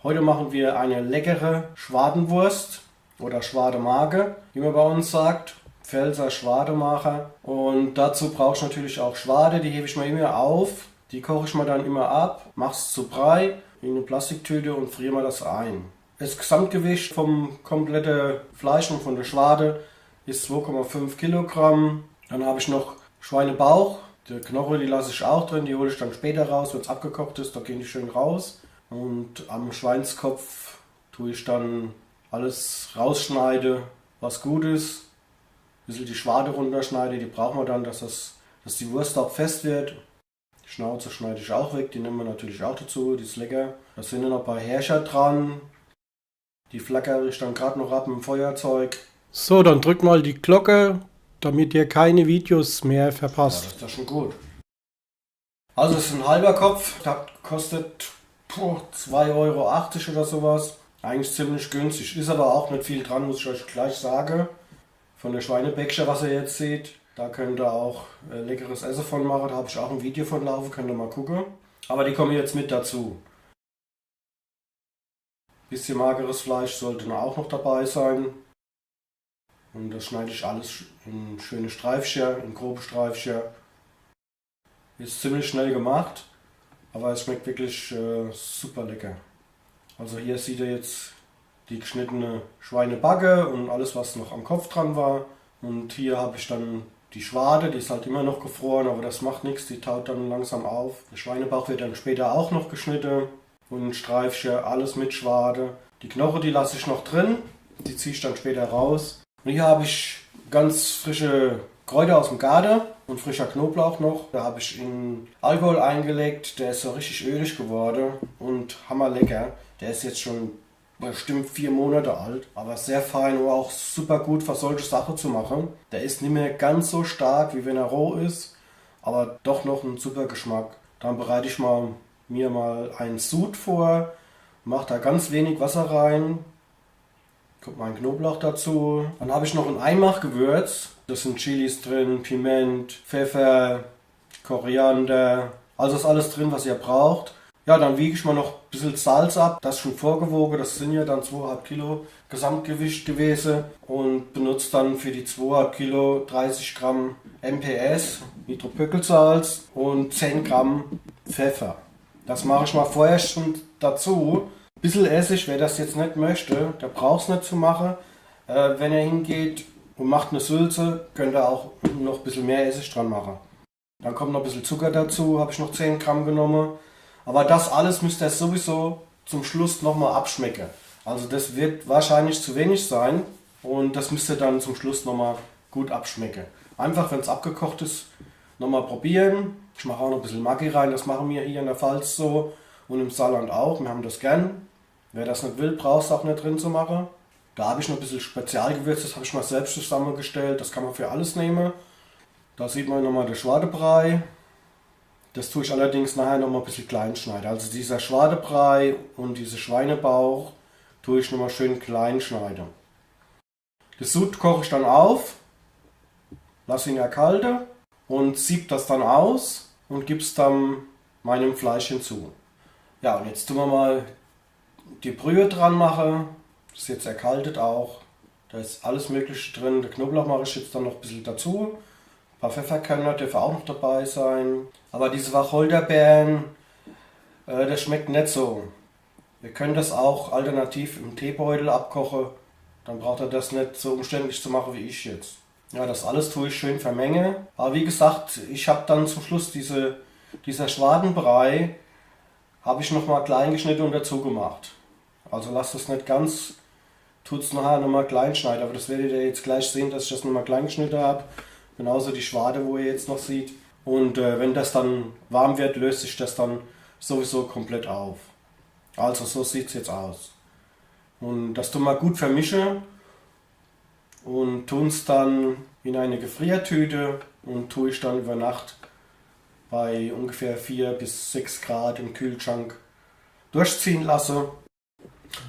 Heute machen wir eine leckere Schwadenwurst oder Schwademage, wie man bei uns sagt. Pfälzer Schwademacher. Und dazu brauche ich natürlich auch Schwade, die hebe ich mir immer auf. Die koche ich mir dann immer ab, mache es zu Brei in eine Plastiktüte und friere mir das ein. Das Gesamtgewicht vom kompletten Fleisch und von der Schwade ist 2,5 Kilogramm. Dann habe ich noch Schweinebauch. Die Knochen, die lasse ich auch drin, die hole ich dann später raus, wenn es abgekocht ist, da gehen die schön raus. Und am Schweinskopf tue ich dann alles rausschneide, was gut ist. Ein bisschen die Schwade runterschneide, die brauchen wir dann, dass die Wurst auch fest wird. Die Schnauze schneide ich auch weg, die nehmen wir natürlich auch dazu, die ist lecker. Da sind dann noch ein paar Härscher dran. Die flackere ich dann gerade noch ab mit dem Feuerzeug. So, dann drück mal die Glocke, damit ihr keine Videos mehr verpasst. Ja, das ist doch schon gut. Also es ist ein halber Kopf, das kostet 2,80 Euro oder sowas. Eigentlich ziemlich günstig, ist aber auch nicht viel dran, muss ich euch gleich sagen. Von der Schweinebäckchen, was ihr jetzt seht, da könnt ihr auch leckeres Essen von machen. Da habe ich auch ein Video von laufen, könnt ihr mal gucken. Aber die kommen jetzt mit dazu. Bisschen mageres Fleisch sollte auch noch dabei sein. Und das schneide ich alles in schöne Streifchen, in grobe Streifchen. Ist ziemlich schnell gemacht, aber es schmeckt wirklich super lecker. Also hier seht ihr jetzt die geschnittene Schweinebacke und alles, was noch am Kopf dran war. Und hier habe ich dann die Schwade, die ist halt immer noch gefroren, aber das macht nichts, die taut dann langsam auf. Der Schweinebauch wird dann später auch noch geschnitten und ein Streifchen, alles mit Schwade. Die Knochen, die lasse ich noch drin, die ziehe ich dann später raus. Und hier habe ich ganz frische Kräuter aus dem Garten und frischer Knoblauch noch. Da habe ich in Alkohol eingelegt, der ist so richtig ölig geworden und hammerlecker. Der ist jetzt schon bestimmt 4 Monate alt, aber sehr fein und auch super gut für solche Sachen zu machen. Der ist nicht mehr ganz so stark, wie wenn er roh ist, aber doch noch ein super Geschmack. Dann bereite ich mir mal einen Sud vor, mache da ganz wenig Wasser rein, kommt mein Knoblauch dazu. Dann habe ich noch ein Einmachgewürz, das sind Chilis drin, Piment, Pfeffer, Koriander, also ist alles drin, was ihr braucht. Ja, dann wiege ich mal noch ein bisschen Salz ab, das ist schon vorgewogen, das sind ja dann 2,5 Kilo Gesamtgewicht gewesen und benutze dann für die 2,5 Kilo 30 Gramm MPS, Nitropökelsalz und 10 Gramm Pfeffer. Das mache ich mal vorher schon dazu. Ein bisschen Essig, wer das jetzt nicht möchte, der braucht es nicht zu machen. Wenn er hingeht und macht eine Sülze, könnt ihr auch noch ein bisschen mehr Essig dran machen. Dann kommt noch ein bisschen Zucker dazu, habe ich noch 10 Gramm genommen. Aber das alles müsst ihr sowieso zum Schluss nochmal abschmecken. Also das wird wahrscheinlich zu wenig sein und das müsst ihr dann zum Schluss nochmal gut abschmecken. Einfach, wenn es abgekocht ist, nochmal probieren. Ich mache auch noch ein bisschen Maggi rein, das machen wir hier in der Pfalz so und im Saarland auch. Wir haben das gern. Wer das nicht will, braucht es auch nicht drin zu machen. Da habe ich noch ein bisschen Spezialgewürz, das habe ich mal selbst zusammengestellt. Das kann man für alles nehmen. Da sieht man nochmal den Schwadebrei. Das tue ich allerdings nachher noch mal ein bisschen klein schneiden. Also dieser Schwadebrei und dieser Schweinebauch tue ich noch mal schön klein schneiden. Das Sud koche ich dann auf, lasse ihn erkalten und sieb das dann aus und gebe es dann meinem Fleisch hinzu. Ja, und jetzt tun wir mal die Brühe dran machen. Das ist jetzt erkaltet auch. Da ist alles Mögliche drin. Der Knoblauch mache ich jetzt dann noch ein bisschen dazu. Ein paar Pfefferkörner dürfen auch noch dabei sein. Aber diese Wacholderbeeren, das schmeckt nicht so. Ihr könnt das auch alternativ im Teebeutel abkochen. Dann braucht ihr das nicht so umständlich zu machen wie ich jetzt. Ja, das alles tue ich schön vermengen. Aber wie gesagt, ich habe dann zum Schluss dieser Schwadenbrei, habe ich nochmal klein geschnitten und dazu gemacht. Also lasst es nicht ganz, tut es nachher nochmal klein schneiden. Aber das werdet ihr jetzt gleich sehen, dass ich das nochmal klein geschnitten habe. Genauso die Schwade, wo ihr jetzt noch seht. Und wenn das dann warm wird, löst sich das dann sowieso komplett auf. Also so sieht es jetzt aus. Und das tun wir gut vermischen und tun es dann in eine Gefriertüte und tue ich dann über Nacht bei ungefähr 4 bis 6 Grad im Kühlschrank durchziehen lasse.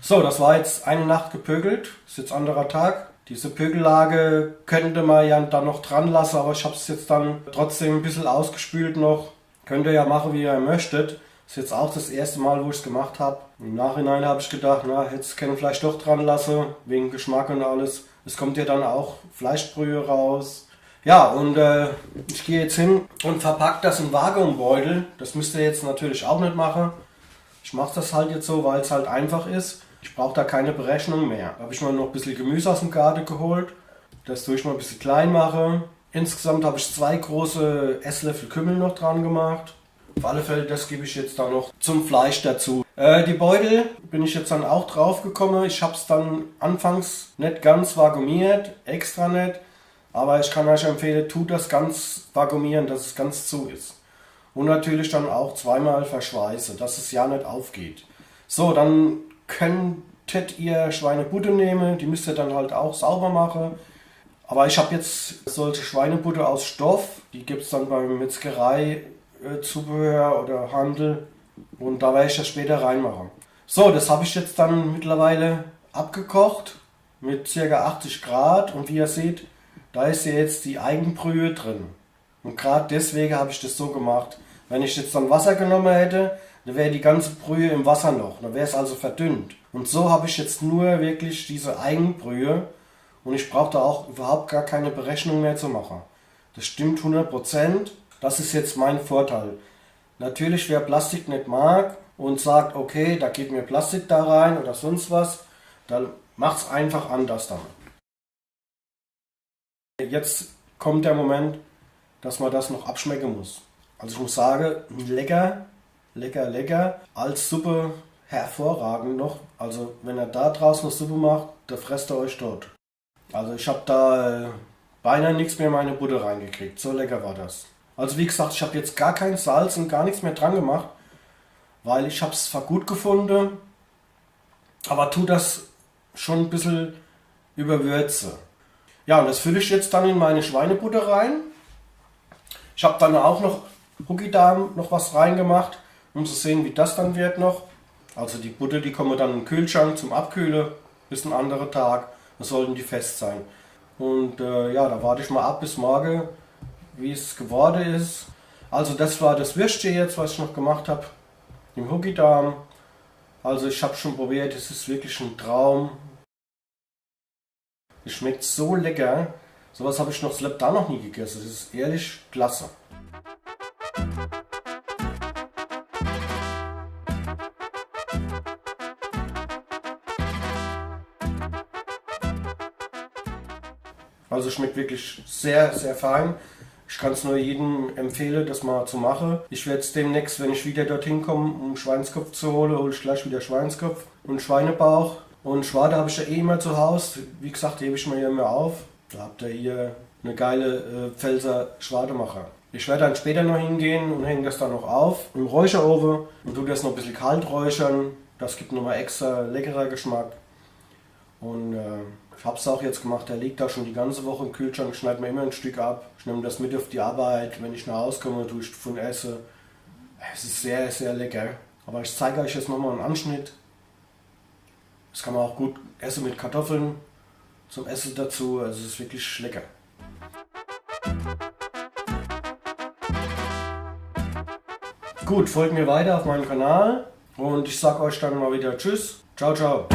So, das war jetzt eine Nacht gepökelt, ist jetzt anderer Tag. Diese Pökellage könnte man ja dann noch dran lassen, aber ich habe es jetzt dann trotzdem ein bisschen ausgespült noch. Könnt ihr ja machen, wie ihr möchtet. Das ist jetzt auch das erste Mal, wo ich es gemacht habe. Im Nachhinein habe ich gedacht, na, hätte ich vielleicht doch dran lassen, wegen Geschmack und alles. Es kommt ja dann auch Fleischbrühe raus. Ja, und ich gehe jetzt hin und verpacke das in Vakuumbeutel. Das müsst ihr jetzt natürlich auch nicht machen. Ich mache das halt jetzt so, weil es halt einfach ist. Ich brauche da keine Berechnung mehr. Da habe ich mal noch ein bisschen Gemüse aus dem Garten geholt. Das tue ich mal ein bisschen klein machen. Insgesamt habe ich 2 große Esslöffel Kümmel noch dran gemacht. Auf alle Fälle, das gebe ich jetzt dann noch zum Fleisch dazu. Die Beutel bin ich jetzt dann auch drauf gekommen. Ich habe es dann anfangs nicht ganz vakuumiert, extra nicht. Aber ich kann euch empfehlen, tut das ganz vakuumieren, dass es ganz zu ist. Und natürlich dann auch zweimal verschweißen, dass es ja nicht aufgeht. So, dann könntet ihr Schweinebutte nehmen, die müsst ihr dann halt auch sauber machen. Aber ich habe jetzt solche Schweinebutte aus Stoff, die gibt es dann beim Metzgerei, Zubehör oder Handel. Und da werde ich das später reinmachen. So, das habe ich jetzt dann mittlerweile abgekocht mit ca. 80 Grad. Und wie ihr seht, da ist ja jetzt die Eigenbrühe drin. Und gerade deswegen habe ich das so gemacht. Wenn ich jetzt dann Wasser genommen hätte, dann wäre die ganze Brühe im Wasser noch. Dann wäre es also verdünnt. Und so habe ich jetzt nur wirklich diese Eigenbrühe. Und ich brauche da auch überhaupt gar keine Berechnung mehr zu machen. Das stimmt 100%. Das ist jetzt mein Vorteil. Natürlich, wer Plastik nicht mag und sagt, okay, da geht mir Plastik da rein oder sonst was, dann macht es einfach anders damit. Jetzt kommt der Moment, dass man das noch abschmecken muss. Also ich muss sagen, lecker, lecker, lecker. Als Suppe hervorragend noch. Also wenn ihr da draußen eine Suppe macht, da fresst ihr euch tot. Also ich habe da beinahe nichts mehr in meine Butter reingekriegt. So lecker war das. Also wie gesagt, ich habe jetzt gar kein Salz und gar nichts mehr dran gemacht, weil ich habe es zwar gut gefunden, aber tu das schon ein bisschen überwürze. Ja, und das fülle ich jetzt dann in meine Schweinebutter rein. Ich habe dann auch noch Huckidarm noch was reingemacht, um zu sehen, wie das dann wird noch. Also die Butter, die kommen dann in den Kühlschrank zum Abkühlen, bis ein anderer Tag. Da sollten die fest sein. Und ja, da warte ich mal ab bis morgen, wie es geworden ist. Also das war das Würstchen jetzt, was ich noch gemacht habe, im Huckidarm. Also ich habe schon probiert, es ist wirklich ein Traum. Es schmeckt so lecker. Sowas habe ich noch selbst da noch nie gegessen. Das ist ehrlich klasse. Also schmeckt wirklich sehr, sehr fein. Ich kann es nur jedem empfehlen, das mal zu machen. Ich werde es demnächst, wenn ich wieder dorthin komme, um Schweinskopf zu holen, hole ich gleich wieder Schweinskopf und Schweinebauch. Und Schwarte habe ich ja eh immer zu Hause. Wie gesagt, hebe ich mir hier immer auf. Da habt ihr hier eine geile Pfälzer Schwartemacher. Ich werde dann später noch hingehen und hänge das dann noch auf im Räucherofen und tue das noch ein bisschen kalt räuchern. Das gibt nochmal extra leckerer Geschmack. Und ich habe es auch jetzt gemacht, der liegt da schon die ganze Woche im Kühlschrank, schneide mir immer ein Stück ab. Ich nehme das mit auf die Arbeit, wenn ich nach Hause komme, tue ich davon essen. Es ist sehr, sehr lecker. Aber ich zeige euch jetzt nochmal einen Anschnitt. Das kann man auch gut essen mit Kartoffeln zum Essen dazu. Also es ist wirklich lecker. Gut, folgt mir weiter auf meinem Kanal und ich sage euch dann mal wieder Tschüss. Ciao, ciao.